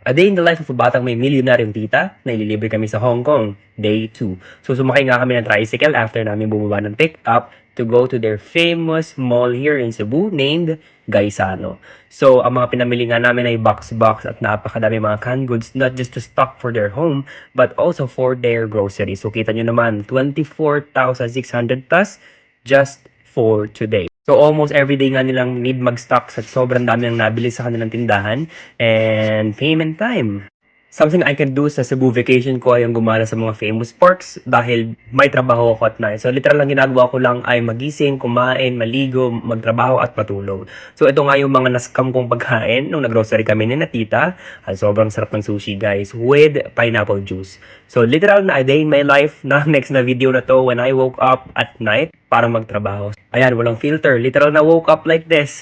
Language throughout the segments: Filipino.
A Day in the Life of a Batang May Milyonaryong Tita, na ililibre kami sa Hong Kong, Day 2. So sumakay nga kami ng tricycle after namin bumaba ng pick-up to go to their famous mall here in Cebu named Gaisano. So ang mga pinamili nga namin ay box-box at napakadami mga canned goods, not just to stock for their home, but also for their groceries. So kita nyo naman, 24,600 plus just for today. So almost everyday nga nilang need mag-stock sa sobrang dami ng nabili sa kanilang tindahan and payment time. Something I can do sa Cebu vacation ko ay ang gumala sa mga famous parks dahil may trabaho ako at night. So literal lang ginagawa ko lang ay magising, kumain, maligo, magtrabaho at matulog. So ito nga yung mga naskam kong pagkain nung nag-grocery kami ni na tita. At sobrang sarap ng sushi guys with pineapple juice. So literal na a day in my life na next na video na to when I woke up at night para magtrabaho. Ayan, walang filter. Literal na woke up like this.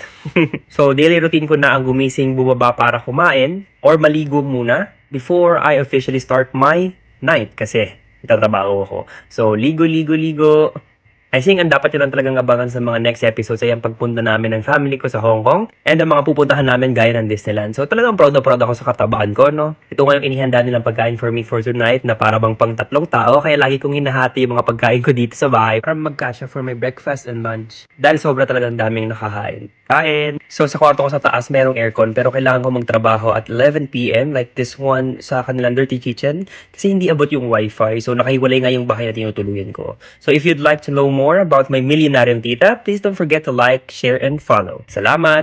So daily routine ko na ang gumising, bumaba para kumain or maligo muna before I officially start my night kasi itatrabaho ako. So, ligo, ligo, ligo. I think ang dapat yun lang talagang abangan sa mga next episodes ay ang pagpunta namin ng family ko sa Hong Kong and ang mga pupuntahan namin gaya ng Disneyland. So, talagang proud na proud ako sa katabaan ko, no? Ito nga yung inihanda nilang pagkain for me for tonight na para bang pang 3 tao. Kaya lagi kong hinahati yung mga pagkain ko dito sa bahay para magkasya for my breakfast and lunch. Dahil sobra talagang daming nakahain. Kain. So, sa kwarto ko sa taas, merong aircon pero kailangan ko magtrabaho at 11 p.m. like this one sa kanilang dirty kitchen kasi hindi abot yung wifi. So, nakahiwalay nga yung bahay na tinutuluyan ko. So, if you'd like to know more about my milyonaryong tita, please don't forget to like, share, and follow. Salamat!